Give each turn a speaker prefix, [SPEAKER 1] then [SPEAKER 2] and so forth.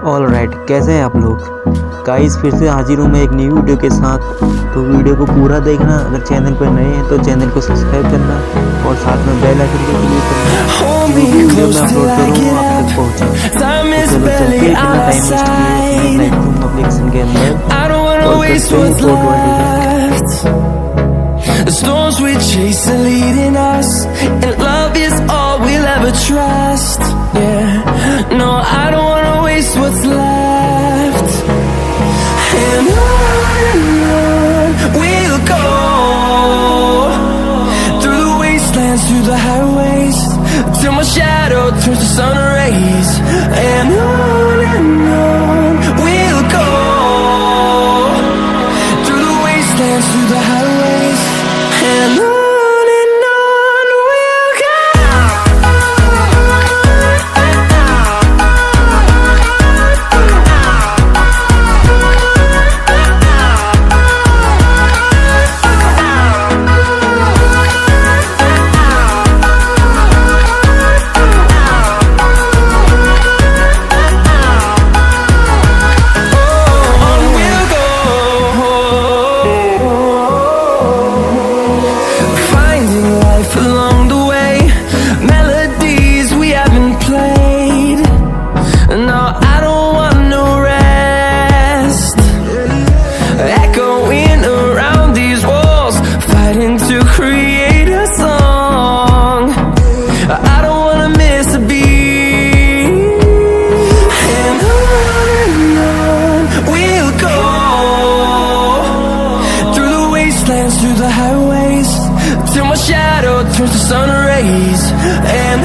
[SPEAKER 1] Alright, कैसे हैं आप लोग गाइस। फिर से हाजिर हूँ मैं एक न्यू वीडियो के साथ। तो वीडियो को पूरा देखना, अगर चैनल पर नए हैं तो चैनल को सब्सक्राइब करना और साथ में बेल आइकन को क्लिक करना, वीडियो में अपलोड करूँ आप तक पहुँचे। तो चलो चलते हैं, बिना टाइम वेस्ट किए लाइटरूम एप्लीकेशन के अंदर और करते हैं photo editing.
[SPEAKER 2] The storms we chase are leading us, and love is all we'll ever trust. Yeah, no, I don't wanna waste what's left. And on we'll go, through the wastelands, through the highways, till my shadow turns to sun rays. And on we'll go, through the wastelands, through the highways. And on we'll go. Along the way, melodies we haven't played. No, I don't want no rest. Echoing around these walls, fighting to create a song. I don't wanna miss a beat. And on we'll go, through the wastelands, through the highways, till my shadow turns to sun rays. And